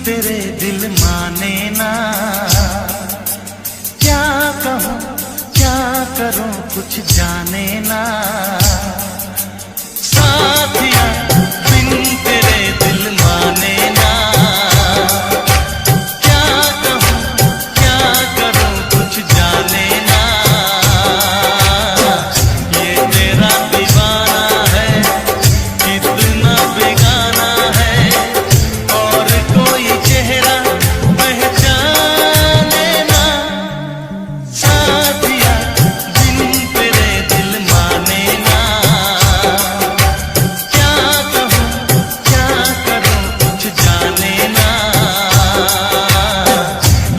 तेरे दिल माने ना। क्या कहूँ क्या करूँ कुछ जाने ना। साथिया बिन तेरे दिल माने ना। क्या कहूँ क्या करूँ कुछ जाने ना। ये तेरा दीवाना है कितना बेगाना है, और कोई चेहरा पहचाने ना। साथिया बिन तेरे दिल माने ना। क्या कहूँ क्या करूँ कुछ जाने ना।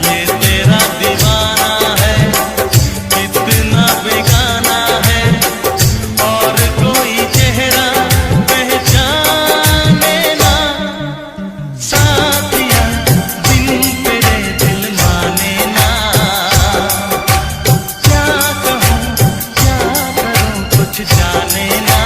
ये तेरा दीवाना है कितना बेगाना है, और कोई चेहरा पहचाने ना। साथिया बिन तेरे दिल माने ना। क्या कहूँ क्या करूँ कुछ जाने ना।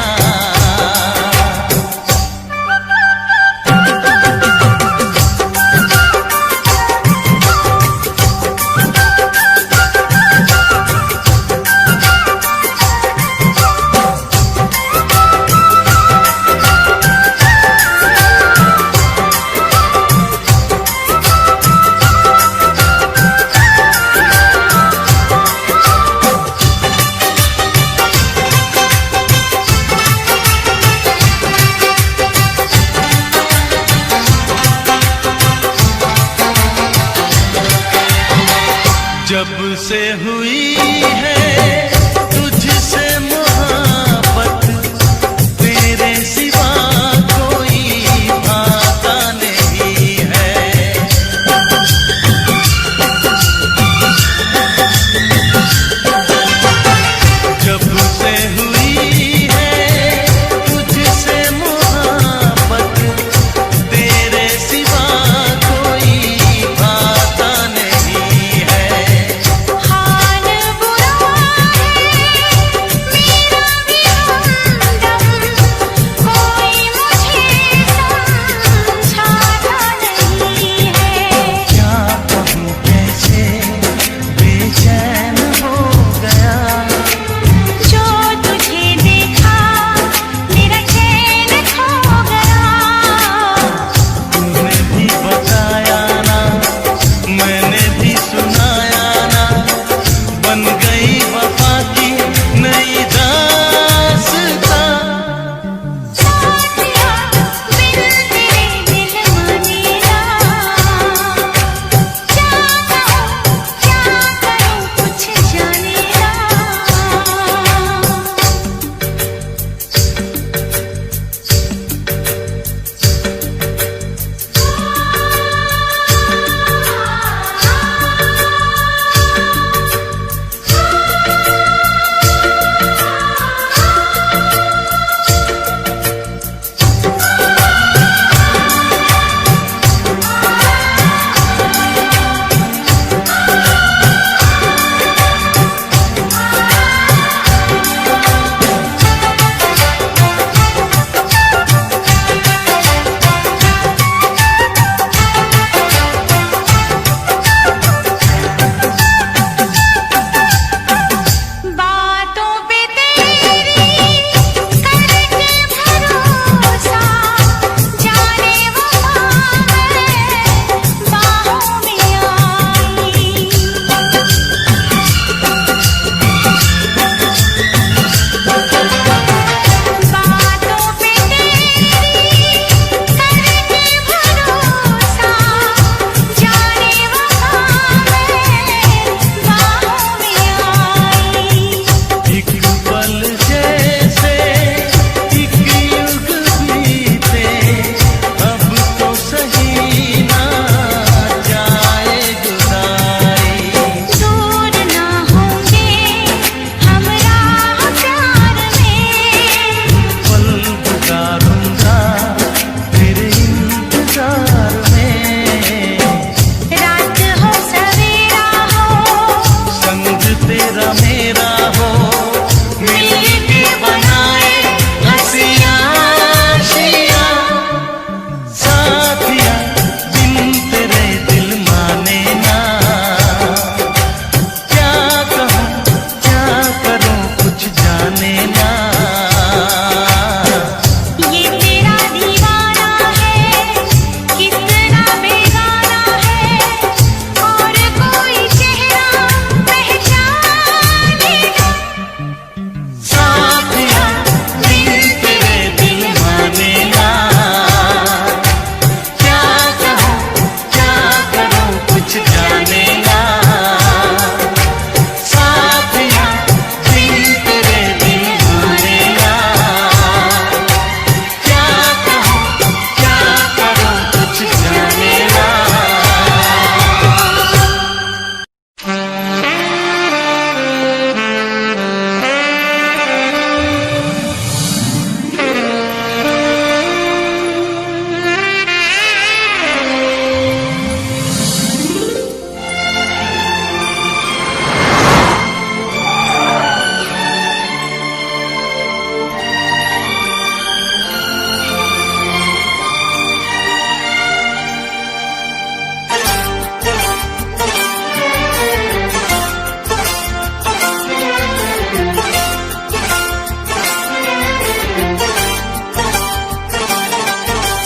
जब से हुई है तुझसे मोहब्बत, तेरे सिवा कोई भाता नहीं है। जब से हुई है तुझसे मोहब्बत, तेरे सिवा कोई भाता नहीं है। हाल बुरा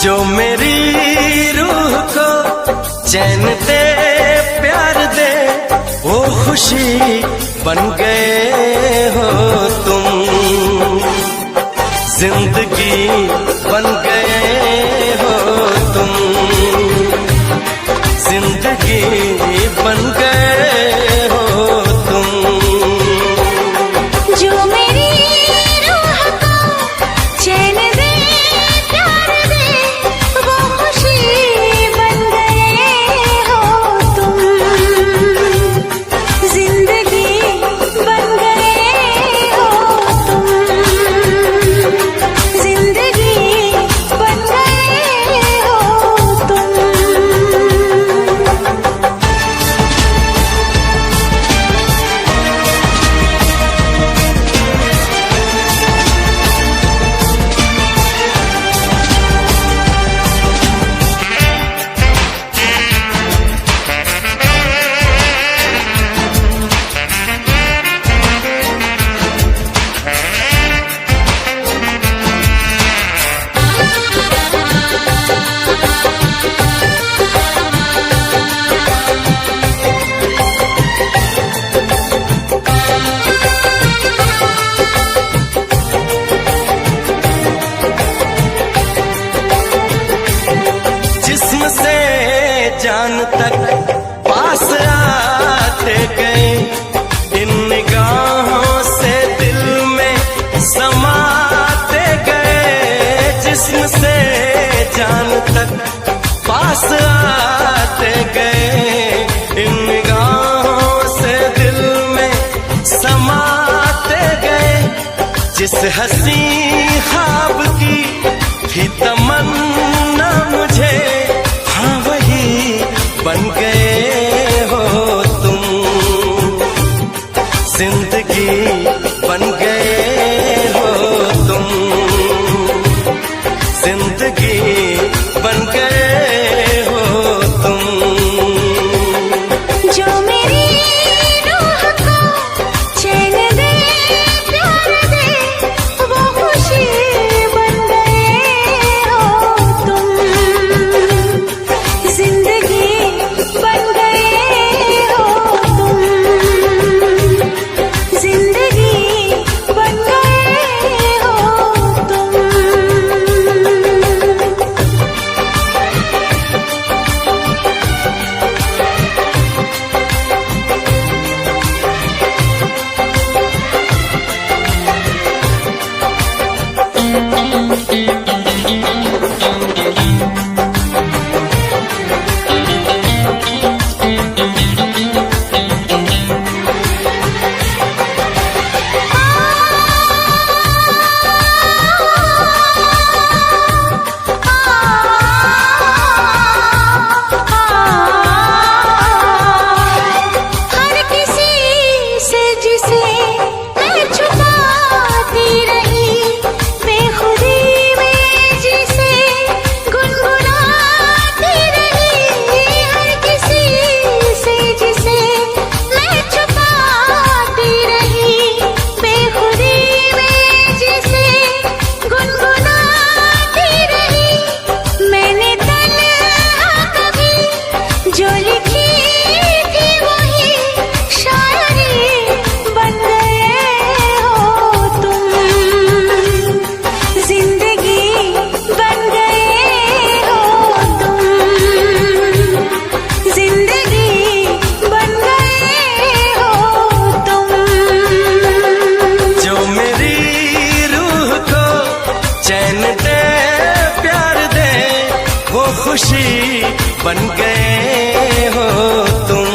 जो मेरी रूह को चैन दे प्यार दे वो खुशी बन गए हो तुम, जिंदगी बन गए हो तुम, जिंदगी बन गए हो तुम। जो मेरी रूह को चैन दे प्यार दे वो खुशी बन गए हो तुम, जिंदगी बन गए हो तुम, जिंदगी बन गए हो तुम। जिस्म से जान तक पास आते गए, इन निगाहों से दिल में समाते गए। जिस्म से जान तक पास आते गए, इन निगाहों से दिल में समाते गए। जिस हसी ख्वाब की थी तमन्ना मुझे, हाँ वही बन गए हो तुम, जिंदगी बन गए हो तुम, जिंदगी बन गए हो तुम। जो मेरी रूह को चैन दे प्यार दे वो खुशी बन गए हो तुम, जिंदगी बन गए हो तुम, जिंदगी बन गए हो तुम। हर किसी से जिसे मैं छुपाती रही, बेखुदी में जिसे गुनगुनाती रही। हर किसी से जिसे मैं छुपाती रही, बेखुदी में जिसे गुनगुनाती रही। मैंने तन्हा कभी जो लिखी थी वही शायरी बन गए हो तुम, जिंदगी बन गए हो तुम, जिंदगी बन गए हो तुम। जो मेरी रूह को चैन दे प्यार दे वो खुशी बन गए हो तुम,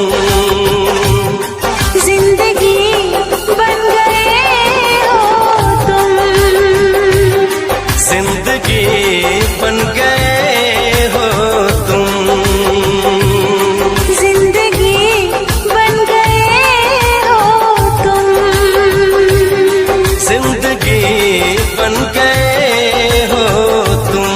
जिंदगी बन गए हो तुम, जिंदगी बन गए हो तुम, जिंदगी बन गए हो तुम, जिंदगी बन गए हो तुम।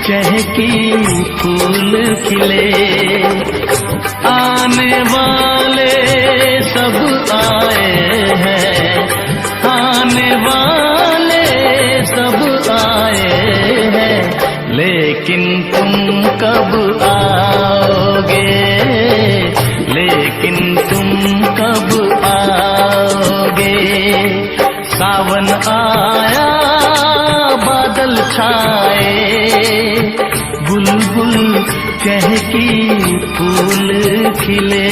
चहकी फूल खिले। आने वाले सब आए हैं, आने वाले सब आए हैं, लेकिन तुम कब आओगे, लेकिन तुम कब आओगे। सावन आया बादल छाए, बुलबुल चहकी फूल खिले।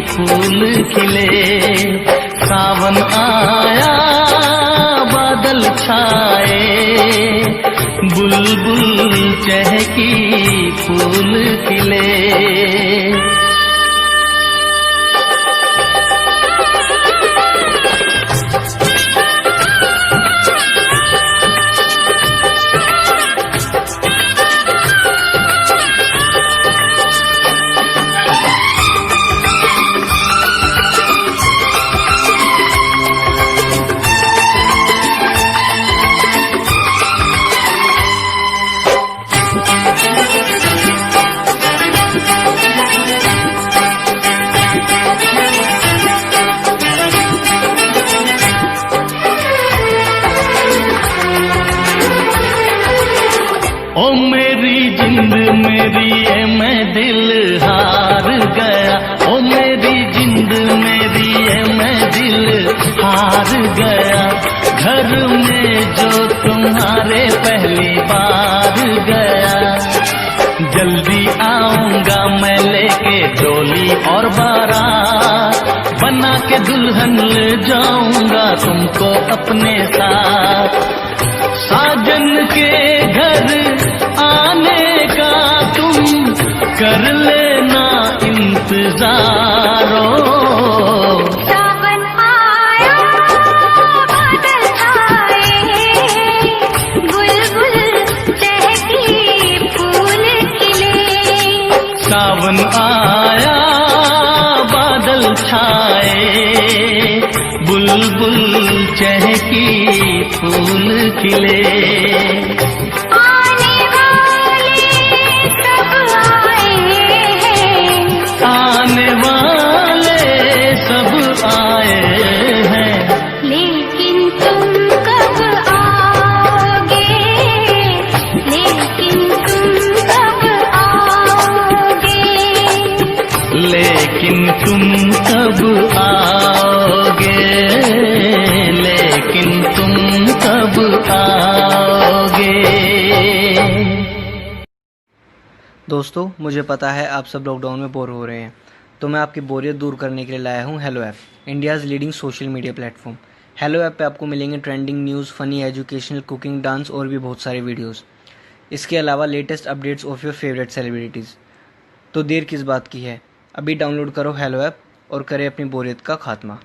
फूल खिले। सावन आया बादल छाए, बुलबुल चहकी फूल खिले। ओ मेरी जिंद मेरी ये मैं दिल हार गया, ओ मेरी जिंद मेरी ये मैं दिल हार गया। घर में जो तुम्हारे पहली बार गया, जल्दी आऊंगा मैं लेके डोली और बारात, बना के दुल्हन ले जाऊंगा तुमको अपने साथ। साजन के घर आने का तुम कर लेना इंतजारो। सावन आया बादल छाए, बुलबुल चहकी फूल खिले। सावन आया बादल छाए, बुलबुल चहकी फूल खिले। आने वाले सब आए हैं, आने वाले सब आए हैं, लेकिन तुम कब आओगे, लेकिन तुम कब आओगे। लेकिन तुम कब आओगे, लेकिन तुम कब आओगे। दोस्तों, मुझे पता है आप सब लॉकडाउन में बोर हो रहे हैं, तो मैं आपकी बोरियत दूर करने के लिए लाया हूँ hello app, India's leading social media platform. Hello app पे आपको मिलेंगे trending news, funny, educational, cooking, dance और भी बहुत सारे वीडियोस। इसके अलावा latest updates of your favourite celebrities. तो देर किस बात की है, अभी डाउनलोड करो हेलो ऐप और करें अपनी बोरियत का खात्मा।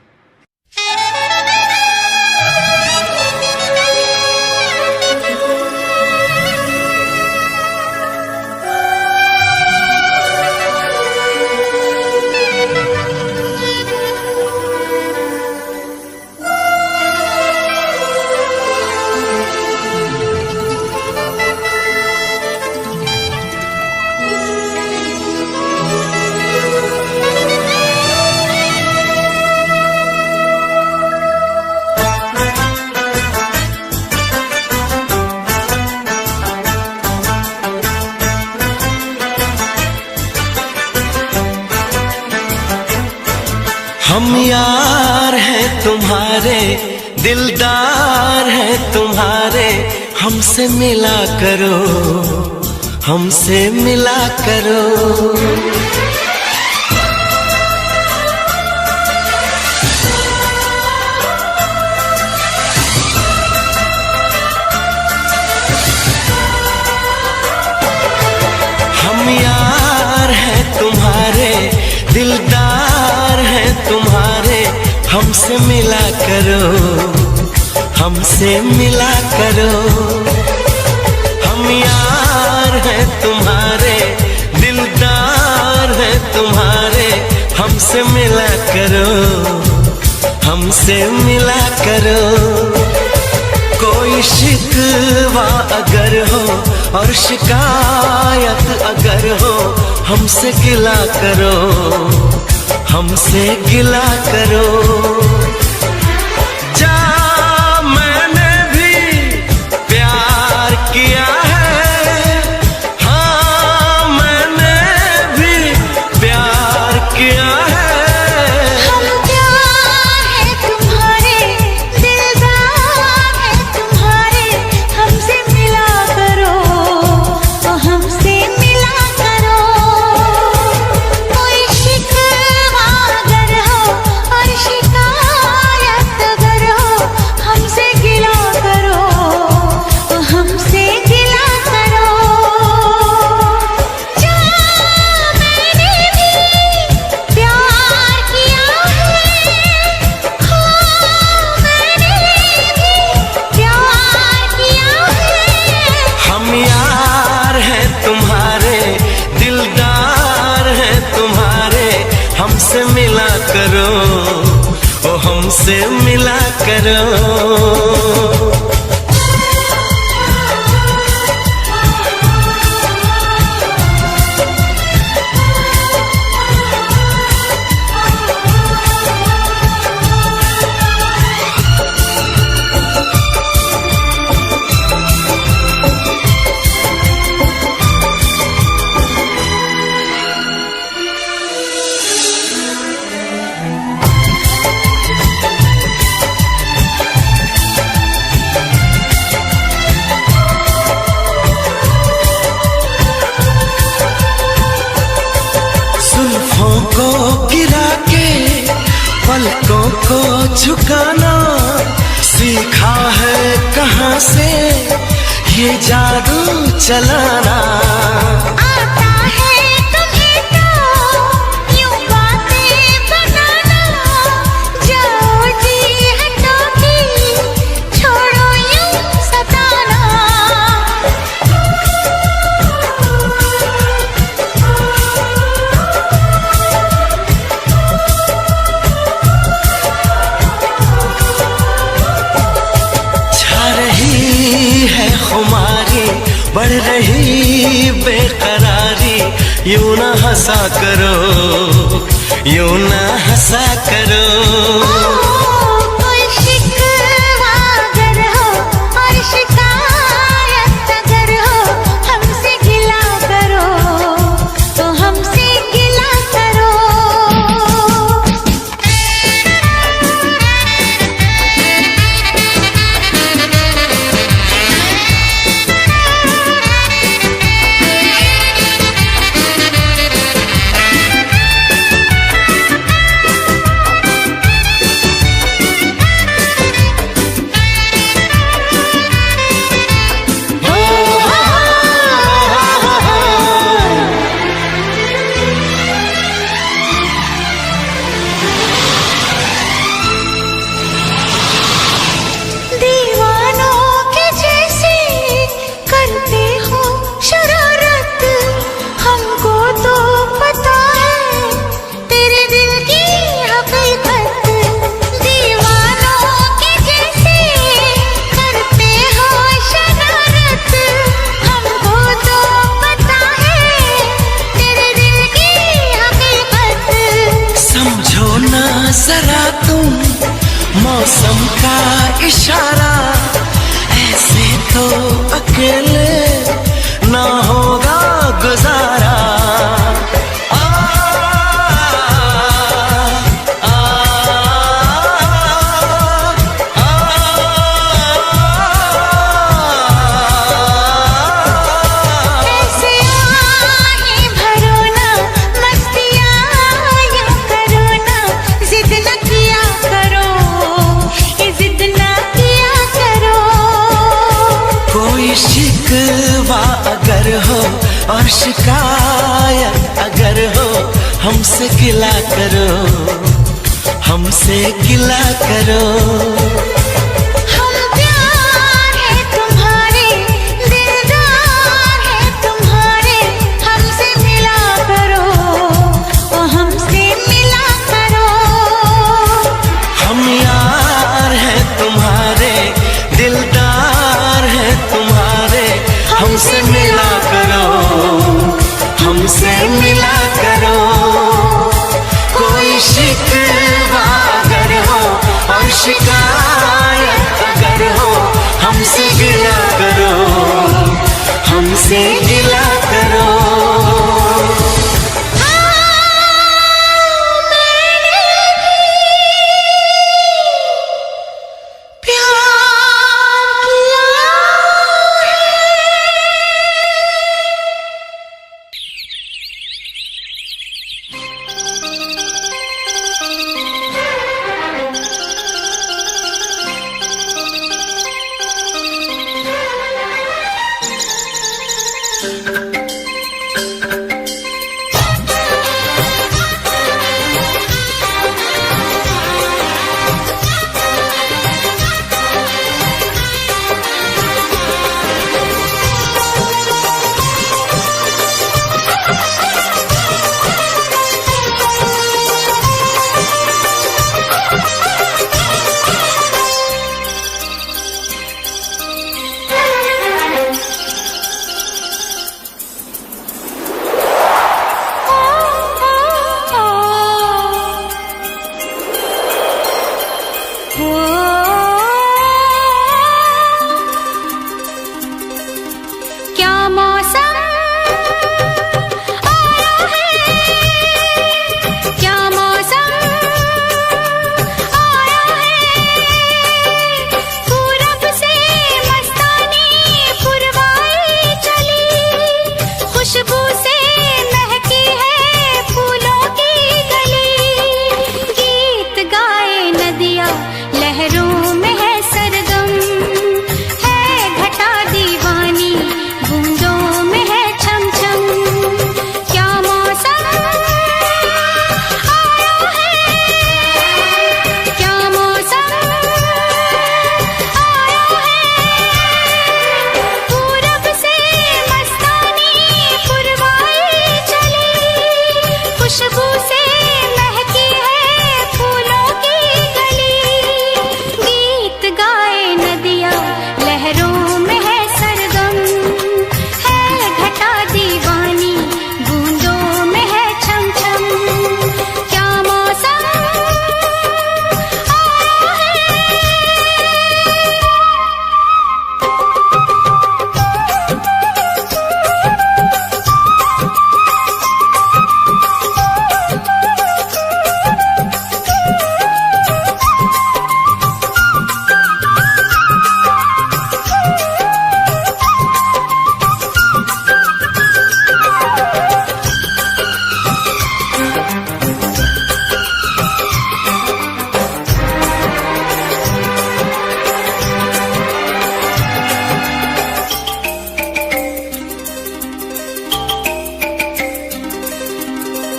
हम यार हैं तुम्हारे, दिलदार हैं तुम्हारे, हमसे मिला करो, हमसे मिला करो। हम यार हैं तुम्हारे, दिलदार हैं तुम्हारे, हमसे मिला करो, हमसे मिला करो। हम यार हैं तुम्हारे, दिलदार हैं तुम्हारे, हमसे मिला करो, हमसे मिला करो। कोई शिकवा अगर हो और शिकायत अगर हो, हमसे गिला करो, हमसे गिला करो। जा मैंने भी प्यार किया है, हाँ मैंने भी प्यार किया है। हम प्यार है तुम्हारे, दिलदार है तुम्हारे, हमसे मिला करो, हमसे मिला करो। कोई शिकवा अगर हो और शिकायत अगर हो, हमसे गिला करो, हमसे गिला करो। जा मैंने भी प्यार किया है, हाँ मैंने भी प्यार किया है। हम यार हैं तुम्हारे, दिलदार हैं तुम्हारे, हमसे मिला करो, ओ हमसे मिला करो। जुल्फों को गिरा के पलकों को झुकाना सीखा है कहाँ से ये जादू चलाना। आता है तुम्हें तो यूं बातें बनाना, जाओ जी हटो की छोड़ो यूं सताना। छा रही है खुमारी, बढ़ रही बेकरारी, यूं ना हंसा करो, यूं ना हंसा करो। कोई शिकवा अगर हो और शिकायत अगर हो, हमसे गिला करो, तो हमसे गिला करो। शिकायत अगर हो हमसे गिला करो, हमसे गिला करो। हम प्यार है तुम्हारे, दिलदार है तुम्हारे, हमसे मिला करो, ओ हमसे मिला करो। हम यार हैं तुम्हारे, दिलदार हैं तुम्हारे, हमसे मिला करो, हमसे मिला करो। कोई शिकवा अगर हो और शिकायत अगर हो हमसे गिला करो, हमसे गिला करो। क्या मौसम आया है, क्या मौसम आया है, पूरब से मस्तानी पुरवाई चली, खुशबू से महकी है फूलों की गली। गीत गाए नदियाँ लहरों में है सरगम, है घटा दीवानी बूंदों में है छम छम। क्या मौसम आया है, क्या मौसम आया है, पूरब से मस्तानी पुरवाई चली, खुशबू से महकी है फूलों की गली। गीत गाए नदियाँ लहरों में है सरगम, है घटा दीवानी बूंदों में है छम छम। क्या मौसम आया है।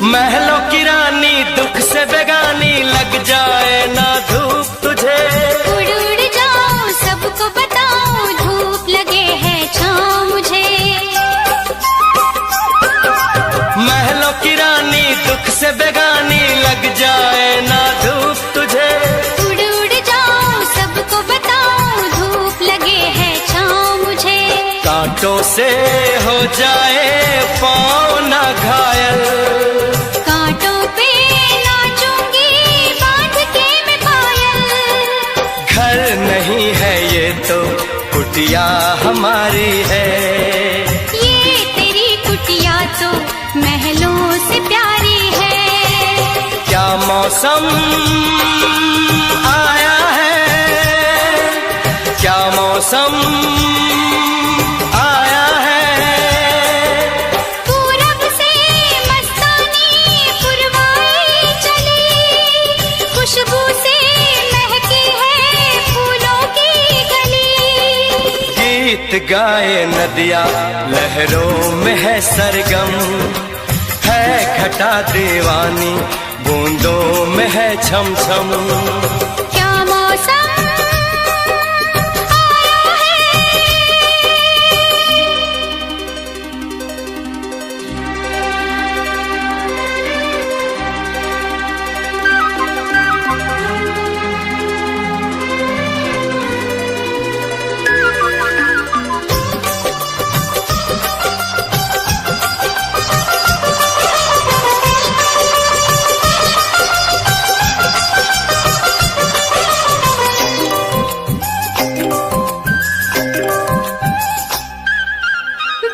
महलों की रानी दुख से बेगानी, लग जाए ना धूप तुझे। उड़ उड़ जाऊं सबको बताऊं, धूप लगे है छाँव मुझे। महलों की रानी दुख से बेगानी, लग जाए ना धूप तुझे। उड़ उड़ जाऊं सबको बताऊं, धूप लगे है छाँव मुझे। कांटों से हो जाए पाँव ना घायल, कांटों पे नाचूंगी बांध के मैं पायल। घर नहीं है ये तो कुटिया हमारी है। ये तेरी कुटिया तो महलों से प्यारी है। क्या मौसम आया है, क्या मौसम आया है। पूरब से मस्तानी पुरवाई चली, खुशबू से महकी है फूलों की गली। गीत गीत गाए नदिया, लहरों में है सरगम, है घटा दीवानी, बूंदों में है छम छम। क्या मौसम आया है,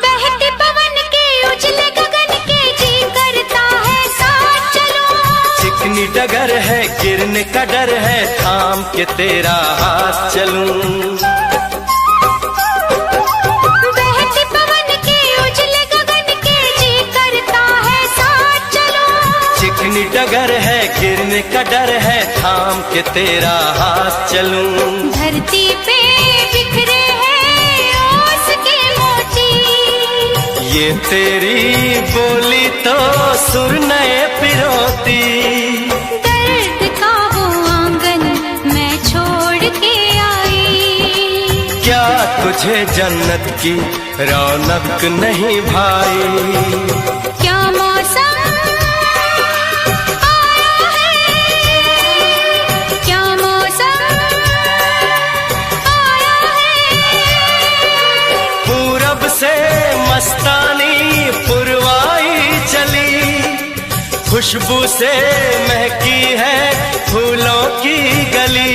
बहते पवन के उजले गगन के जी करता है साथ चलूं। चिकनी डगर है गिरने का डर है, थाम के तेरा हाथ चलूं। बहते पवन के उजले गगन के जी करता है साथ चलूं। चिकनी डगर है गिरने का डर है, थाम के तेरा हाथ चलूं। धरती पे बिखरे हैं ओस के मोती, ये तेरी बोली तो सुर नए पिरोती। दर्द का वो आंगन मैं छोड़ के आई। क्या तुझे जन्नत की रौनक नहीं भाई? क्या मौसम आया है, क्या मौसम आया है। पूरब से मस्तानी पुरवाई चली, खुशबू से महकी है फूलों की गली।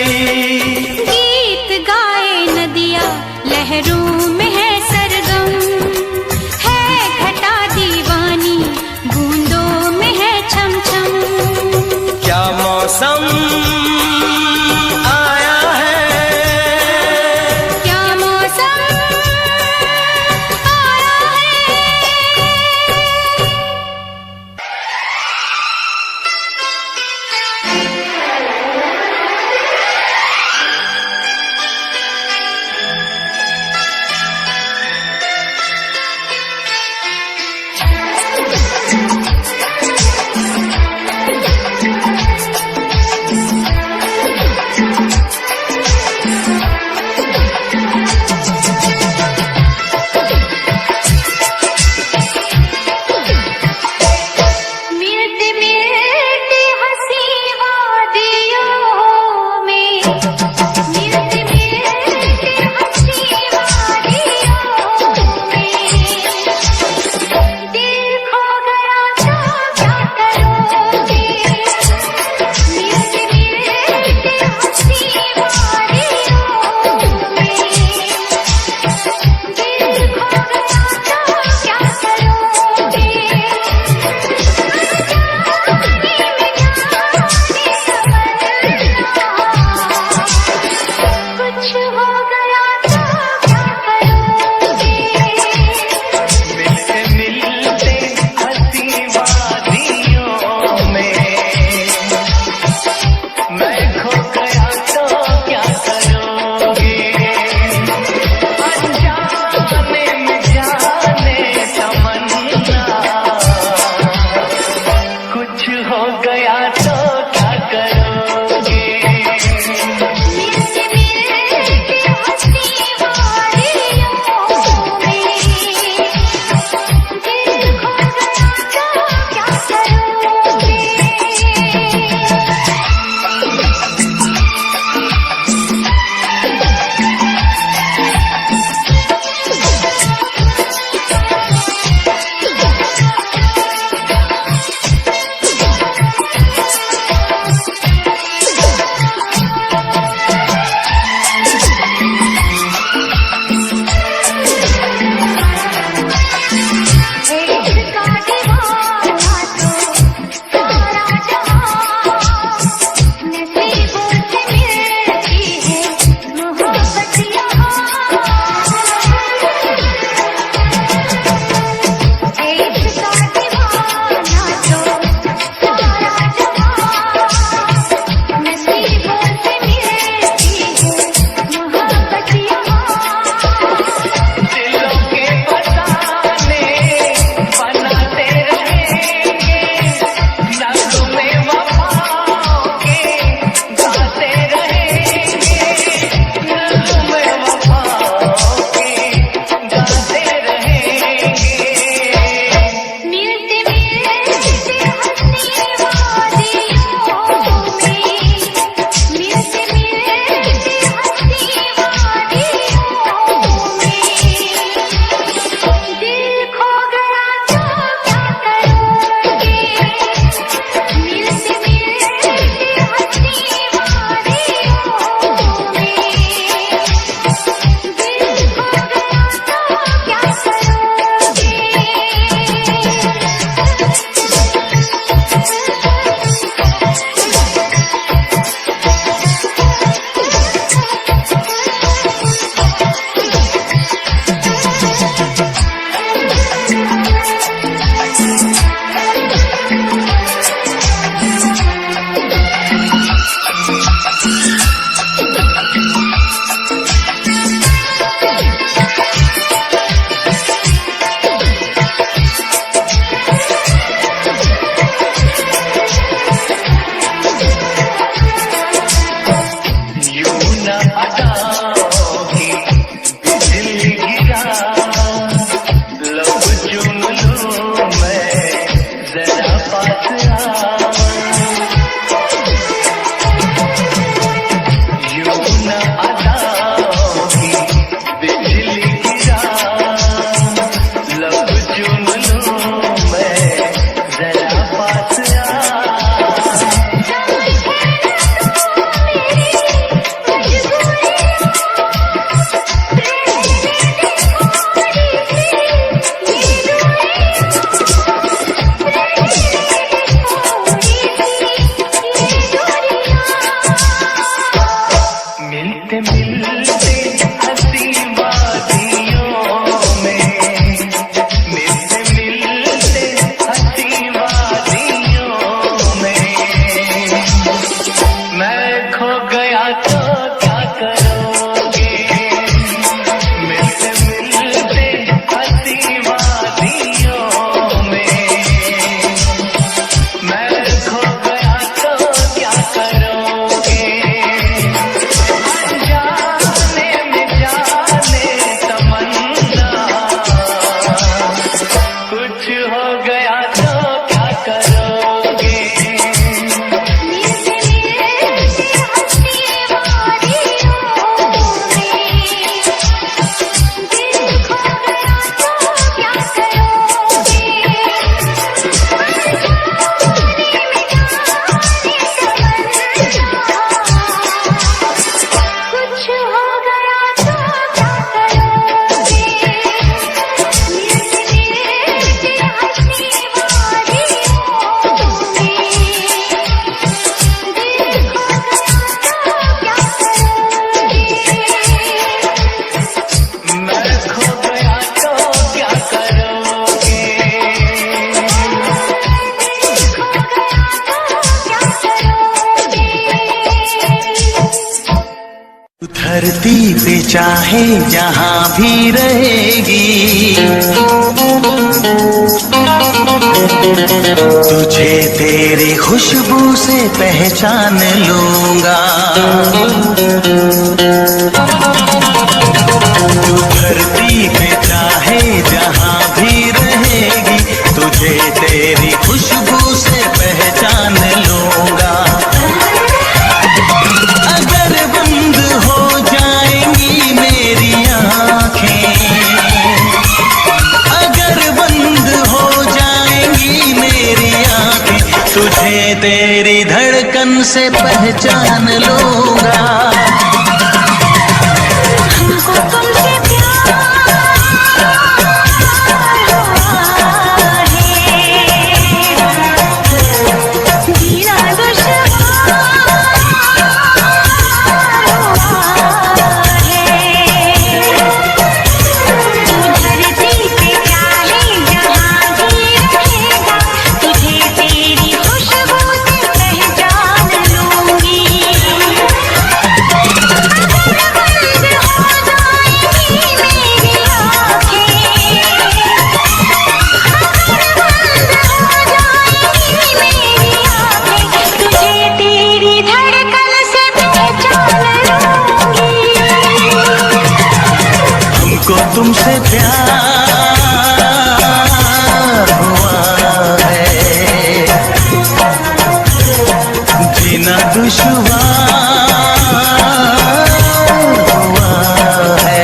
गीत गाए नदिया, लहरों में है सरगम, है घटा दीवानी, बूंदों में है छम छम। क्या मौसम आया है, क्या मौसम आया है। धरती पे चाहे जहां भी रहेगी, तुझे तेरी खुशबू से पहचान लूंगा। तू धरती पे चाहे जहां भी रहेगी, तुझे तेरी खुशबू से पहचान लूंगा। अगर बंद हो जाएंगी मेरी आँखें, अगर बंद हो जाएंगी मेरी आँखें, तुझे तेरी धड़कन से पहचान लूंगा। हमको तुमसे तुमसे प्यार हुआ है, जीना दुश्वार हुआ है।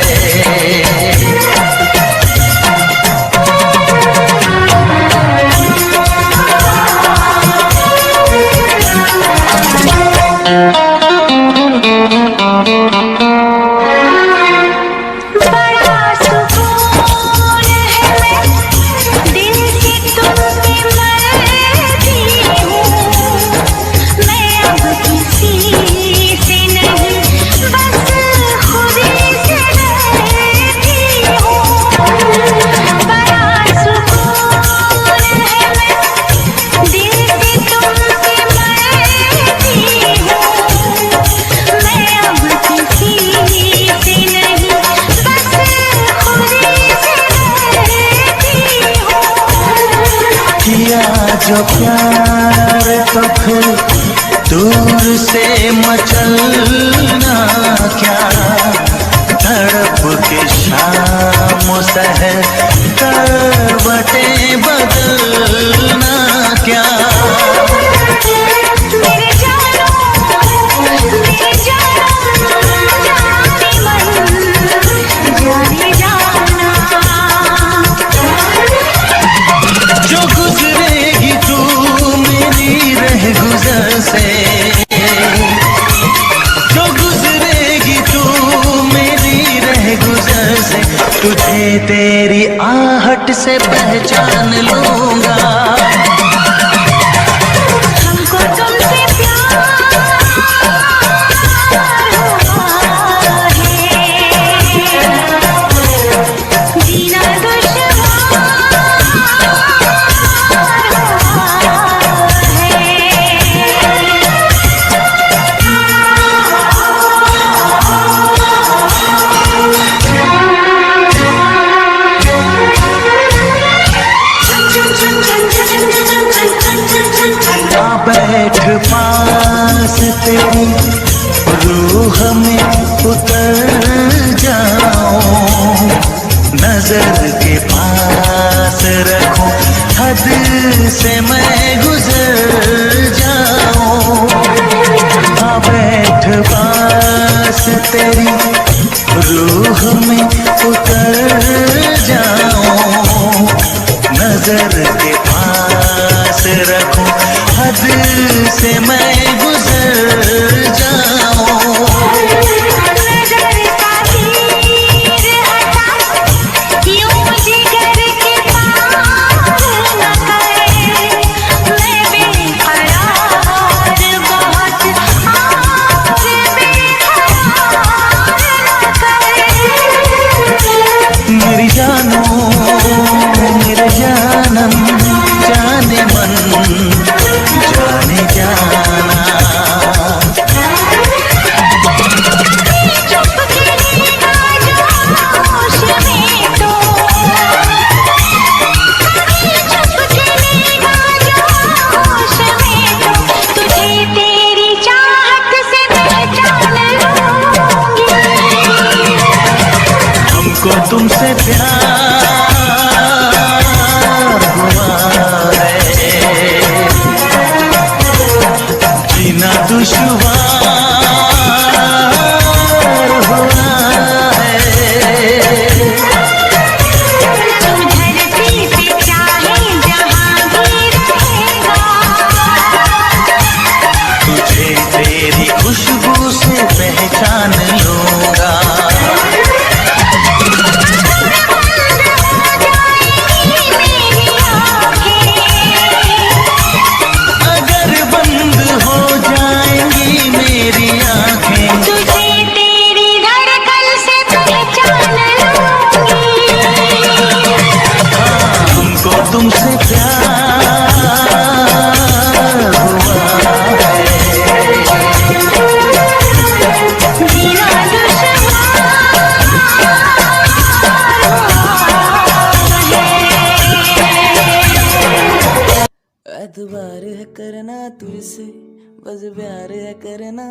जो प्यार तो फिर दूर से मचलना क्या, तड़प के शाम सहर करवटें बदलना क्या। मेरे जानो जाने मन जाने जाना, जो गुजरेगी तू मेरी रह गुजर से, जो गुजरेगी तू मेरी रह गुजर से, तुझे तेरी आहट से पहचान लूंगा। हमको तुमसे प्यार हुआ है, जीना बैठ पास तेरी रूह में उतर जाऊं, नजर के पास रखूं, हद से मैं गुजर जाऊं। बैठ पास तेरी रूह में उतर जाऊं, नजर के पास रखूं, हद से मैं गुजर जाऊं। नजर का तीर हटा, यूं जिगर के पार न करे, मैं बेकरार बहुत और बेकरार न करे। मेरी जानो मेरे जानम जाने मन जाने जाना, एतबार है करना तुझसे, बस प्यार है करना।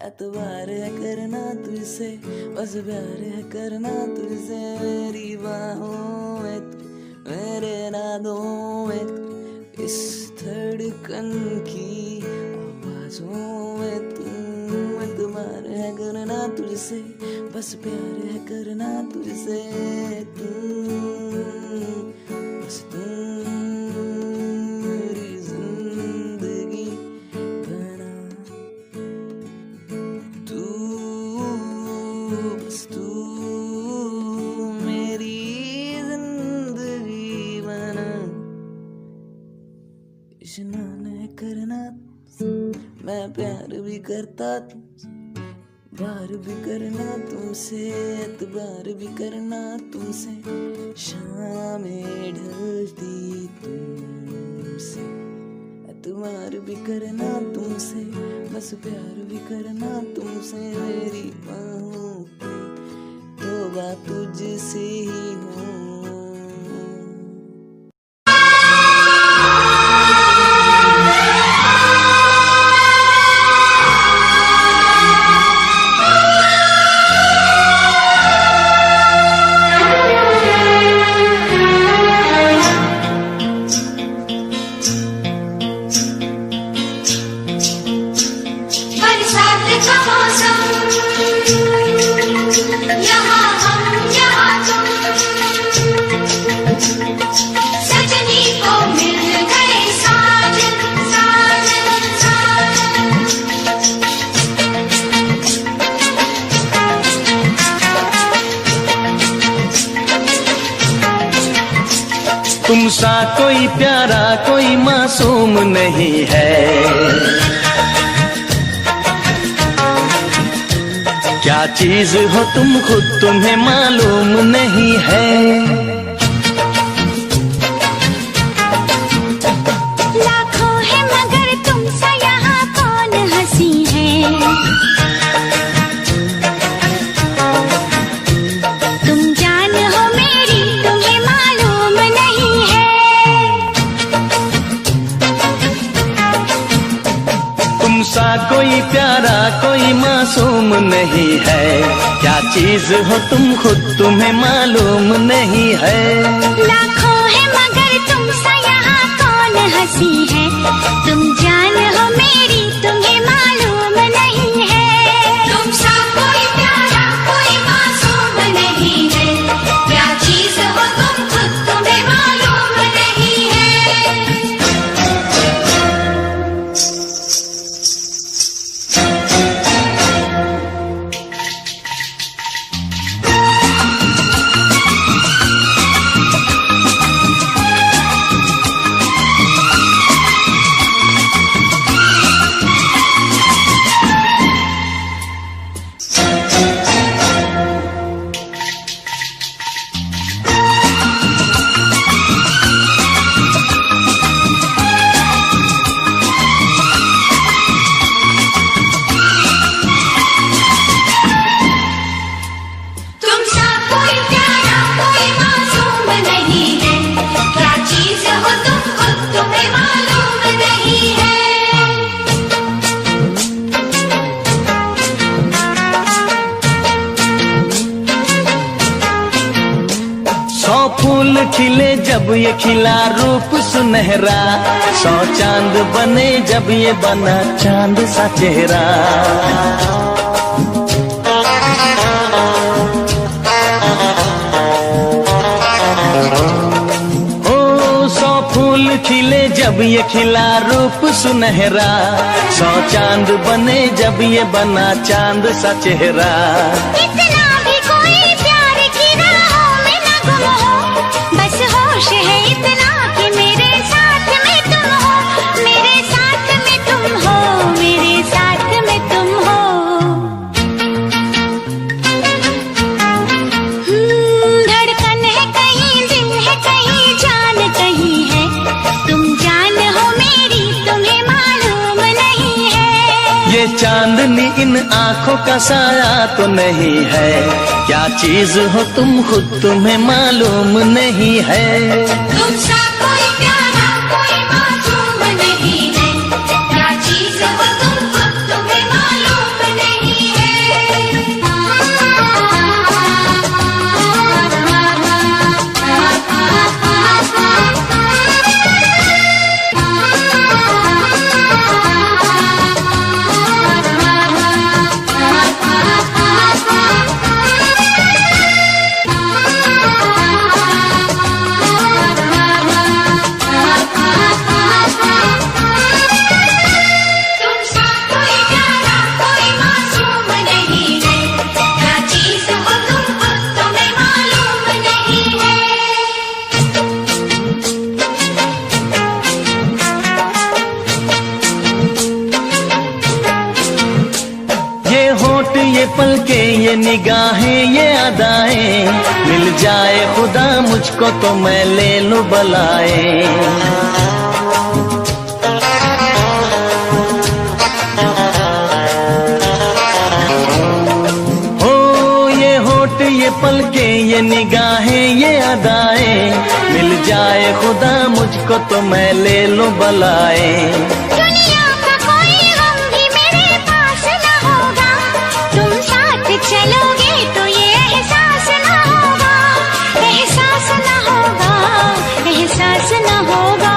एतबार है करना तुझसे, बस प्यार है करना तुझसे। मेरी बाहों में तू, मेरे नादों में तू, इस धड़कन की आवाजों में तू। एतबार है करना तुझसे, बस प्यार है करना तुझसे। तू बस तू मेरी जिंदगी बना, तू बस तू मेरी जिंदगी बना। इश्नान है करना, मैं प्यार भी करता तुमसे, बार भी करना तुमसे, एतबार भी करना तुमसे। शामें ढलती तुमसे, एतबार भी करना तुमसे, बस प्यार भी करना तुमसे। मेरी बाहों पे तौबा तुझसे ही हूँ। बरसात का मौसम, यहाँ हम यहाँ तुम, सजनी को मिल गए साजन साजन साजन। तुम सा कोई प्यारा कोई मासूम नहीं है, क्या चीज हो तुम खुद तुम्हें मालूम नहीं है। लाखों है मगर तुम सा यहाँ कौन हंसी है। तुम जान हो मेरी तुम्हें मालूम नहीं है। तुम सा कोई प्यारा कोई मासूम नहीं है, क्या चीज हो तुम खुद तुम्हें मालूम नहीं है। लाखों है मगर तुम सा यहाँ कौन हंसी है। तुम जान हो मेरी तुम्हें मालूम नहीं है। तुम सा कोई प्यारा कोई मासूम नहीं है, क्या चीज हो तुम खुद तुम्हें मालूम नहीं है। तुम सा कोई प्यारा कोई मासूम नहीं है, क्या चीज हो तुम खुद तुम्हें मालूम नहीं है। 100 फूल खिले जब ये खिला रूप सुनहरा, 100 चांद बने जब ये बना चांद सा चेहरा। ओ 100 फूल खिले जब ये खिला रूप सुनहरा, 100 चांद बने जब ये बना चांद सा चेहरा। इतना भी कोई प्यार की राहों में न गुम हो, बस होश है इतना कि मेरे साथ में तुम हो, मेरे साथ में तुम हो, मेरे साथ में तुम हो। धड़कन है कहीं दिल है कहीं जान कहीं है, तुम जान हो मेरी तुम्हें मालूम नहीं है। ये चांदनी इन आंखों का साया तो नहीं है, क्या चीज हो तुम खुद तुम्हें मालूम नहीं है। तुम सा कोई प्यारा कोई ये निगाहें ये अदाएं, मिल जाए खुदा मुझको तो मैं ले लूं बलाएं। ये पलके ये निगाहें ये अदाएं, मिल जाए खुदा मुझको तो मैं ले लूं बलाए। दुनिया का कोई गम भी मेरे पास न होगा, तुम साथ चलोगे तो ये एहसास न होगा, एहसास न होगा, एहसास न होगा।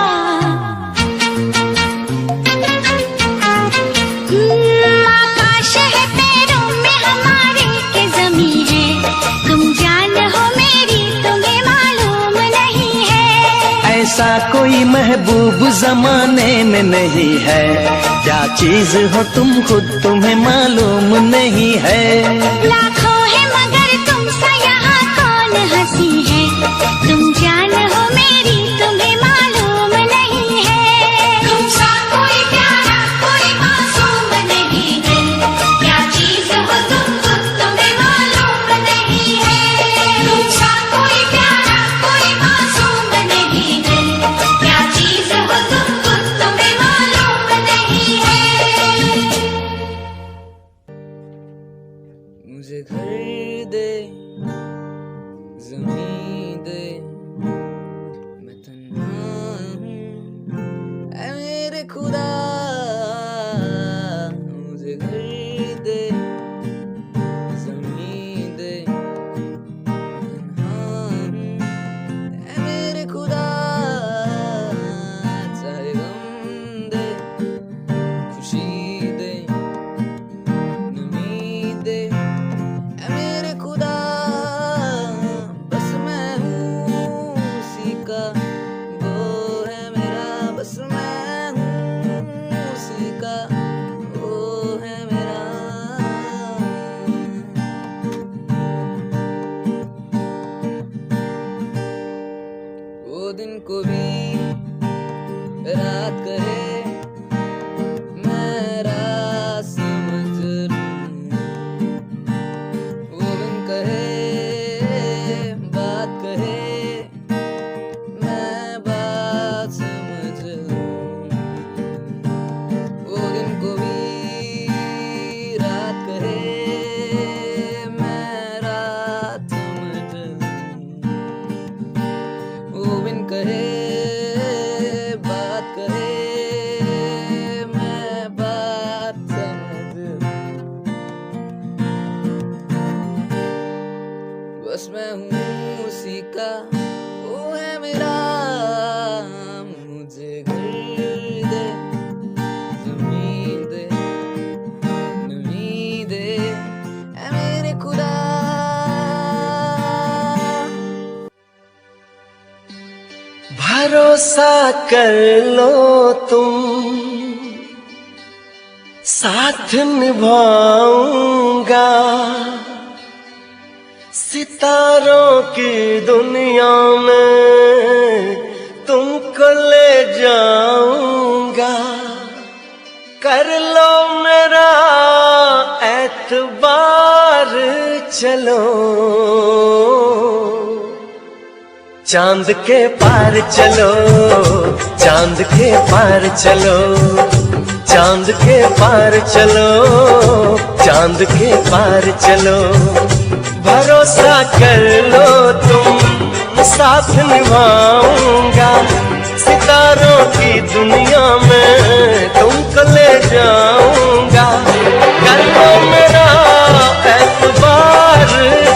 आकाश है पैरों में हमारे के ज़मीं है, तुम जान हो मेरी तुम्हें मालूम नहीं है। ऐसा कोई महबूब जमाने में नहीं है, क्या चीज हो तुम खुद तुम्हें मालूम नहीं है। लाखों है मगर तुम सा यहाँ कौन हंसी है, तुम जान हो मेरी तुम्हें मालूम नहीं है। तुम सा कोई प्यारा कोई मासूम नहीं है, क्या चीज हो तुम खुद तुम्हें मालूम नहीं है। तुम सा कोई प्यारा कोई मासूम नहीं है, क्या चीज हो तुम खुद तुम्हें मालूम नहीं है। मुझे घर दे ज़मीन दे, मैं तन्हा हूँ ऐ मेरे खुदा। मुझे घर दे ज़मीन दे, मैं तन्हा हूँ ऐ मेरे खुदा। चाहे गम दे खुशी दे नमी दे ऐ मेरे खुदा, बस मैं हूँ उसी का, वो है मेरा। बस मैं हूँ उसी का, वो है मेरा। वो दिन को भी रात कहे मैं रात समझ लूं, वो दिन कहे बात कहे मैं बात समझ लूं। वो दिन को भी रात कहे मैं रात समझ लूं, वो बिन कहे बात कहे मैं बात समझ लूं। बस मैं हूँ उसी का, वो है मेरा। मुझे घर दे ज़मीन दे नमी दे ऐ मेरे खुदा। भरोसा कर लो तुम, साथ निभाऊंगा, सितारों की दुनिया में तुमको ले जाऊंगा। कर लो मेरा एतबार चलो, चांद के पार चलो, चांद के पार चलो, चांद के पार चलो, चांद के पार चलो। भरोसा कर लो तुम, साथ निभाऊंगा, सितारों की दुनिया में तुमको ले जाऊंगा। कर लो मेरा एतबार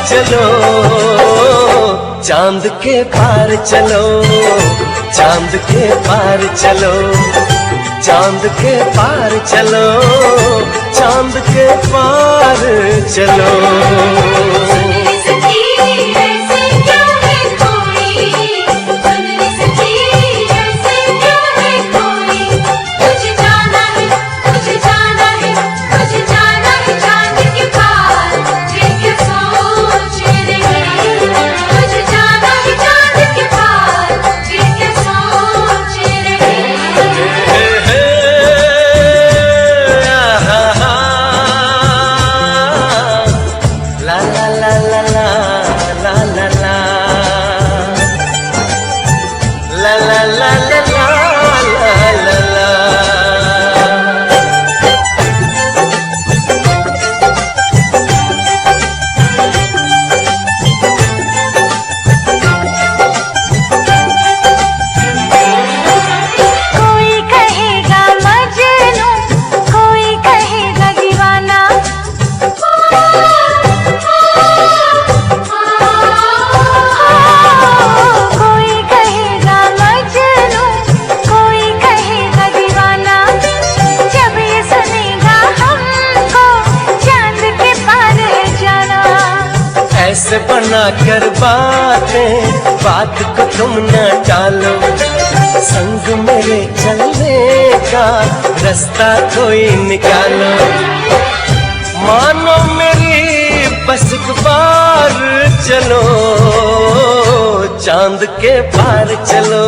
चलो, चांद के पार चलो, चांद के पार चलो, चांद के पार चलो, चांद के पार चलो। ऐसे बना कर बात को तुम न टालो, संग मेरे चलने का रास्ता कोई निकालो। मानो मेरी बस एक बार चलो, चांद के पार चलो,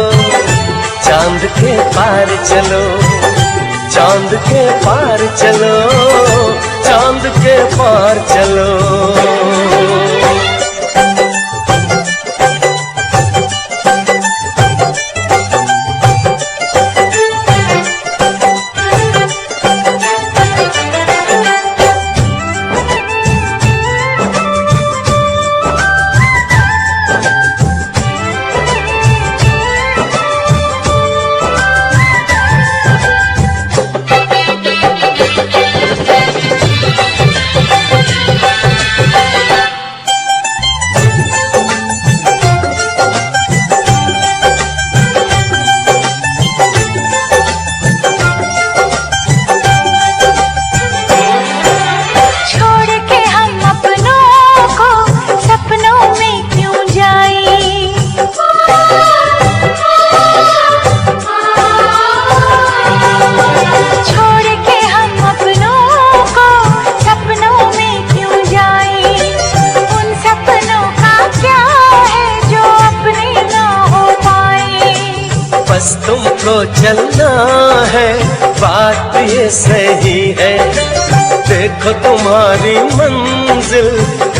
चांद के पार चलो, चांद के पार चलो, चांद के पार चलो। बस तुमको चलना है, बात ये सही है। देखो तुम्हारी मंजिल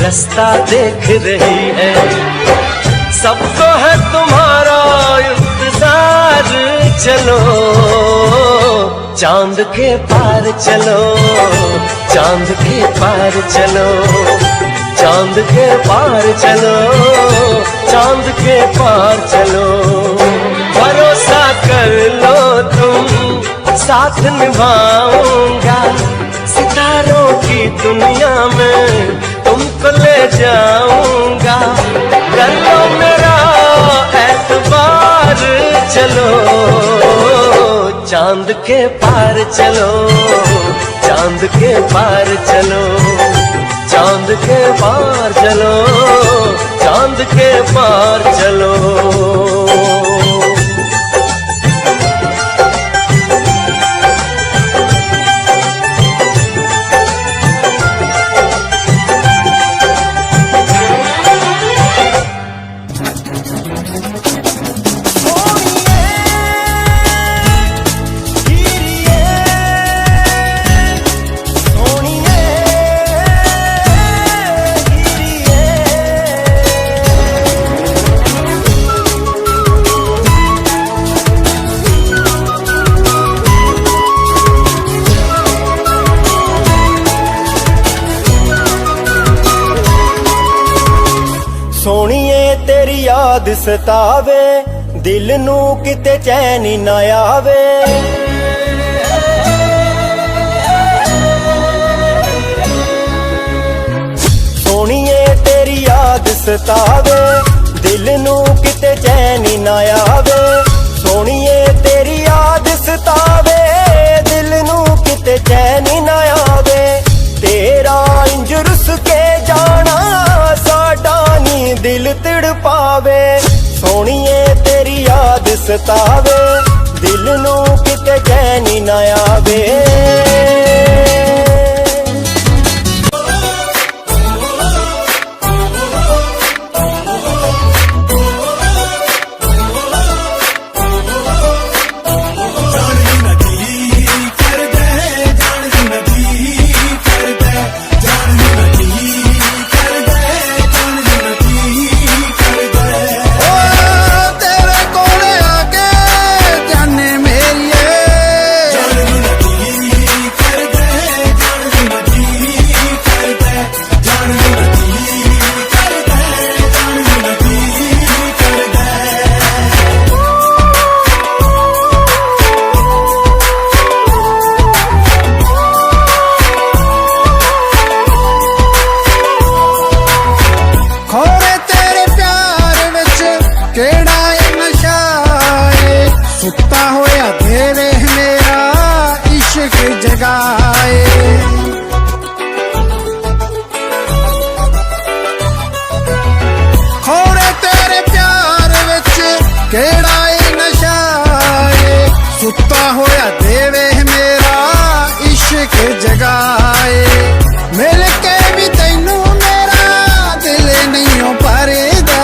रास्ता देख रही है, सबको है तुम्हारा इंतजार। चलो चांद के पार चलो, चांद के पार चलो, चांद के पार चलो, चांद के पार चलो। भरोसा कर लो तुम, साथ निभाऊंगा, सितारों की दुनिया में तुमको ले जाऊंगा। कर लो मेरा एतबार, चलो चांद के पार चलो, चांद के पार चलो, चांद के पार चलो, चांद के पार चलो। सोनिए तेरी याद सतावे, दिल नू किते चैन ना आवे। सोनिए तेरी याद सतावे, दिल नू किते चैन ना आवे। सोनिए तेरी याद सतावे, दिल नू किते चैन ना आवे। तेरा इंज रुस के जाना साडा नी दिल तिड़ पावे। सोनिए तेरी याद सतावे, दिल नू किते चैन ना आवे। तोता होया देवे मेरा इश्क जगाए मिल के भी तैनू मेरा दिल नहीं भरदा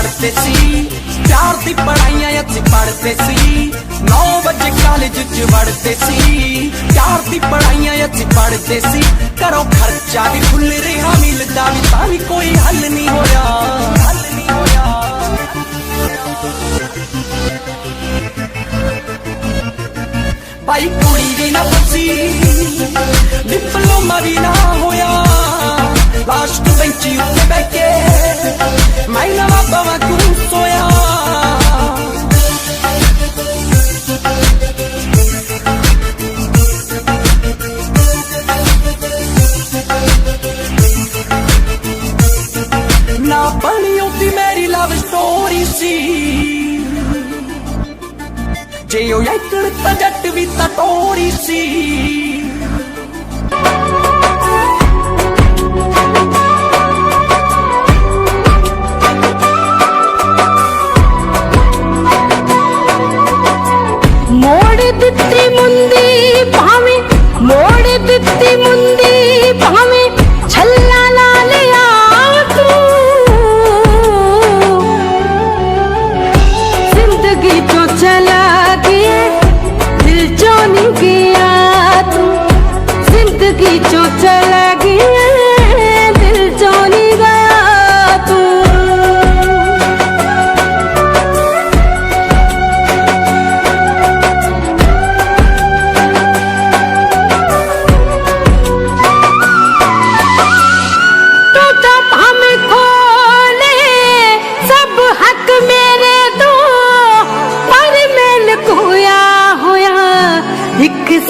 लड़ते सी प्यार दी पढ़ाइयां अच पढ़ते सी 9 बजे कॉलेज च वड़ते सी प्यार दी पढ़ाइयां अच पढ़ते सी घरों खर्चा भी खुल रहा मिलदा भी तां भी कोई हल नहीं होया भाई कुड़ी भी ना फसी डिप्लोमा भी ना होया लास्ट बेंची उत्ते बैठे मैं नवा पवा क्यों सोया ना बनी होती मेरी लव स्टोरी सी जे ओ याकड़ ता जट भी ता टोरी सी मोड़ दित्ती मुंदी भावे मोड़ दित्ती मुंदी भावे छल्ला ला लिया तू जिंदगी तो चला गया दिल जो नहीं गया तू जिंदगी जो चला गया दिल जो नहीं गया तू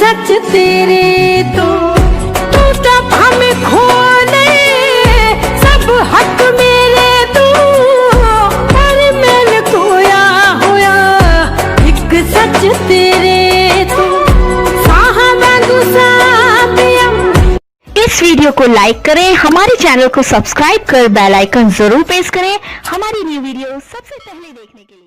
सच तेरे तो टूटा भाਵੇਂ खोले सब हक मेरे तो पर मैन खोया होया एक सच तेरे तो साहा वांगू साथिया। इस वीडियो को लाइक करें, हमारे चैनल को सब्सक्राइब कर बेल आइकन जरूर प्रेस करें हमारी न्यू वीडियो सबसे पहले देखने के लिए।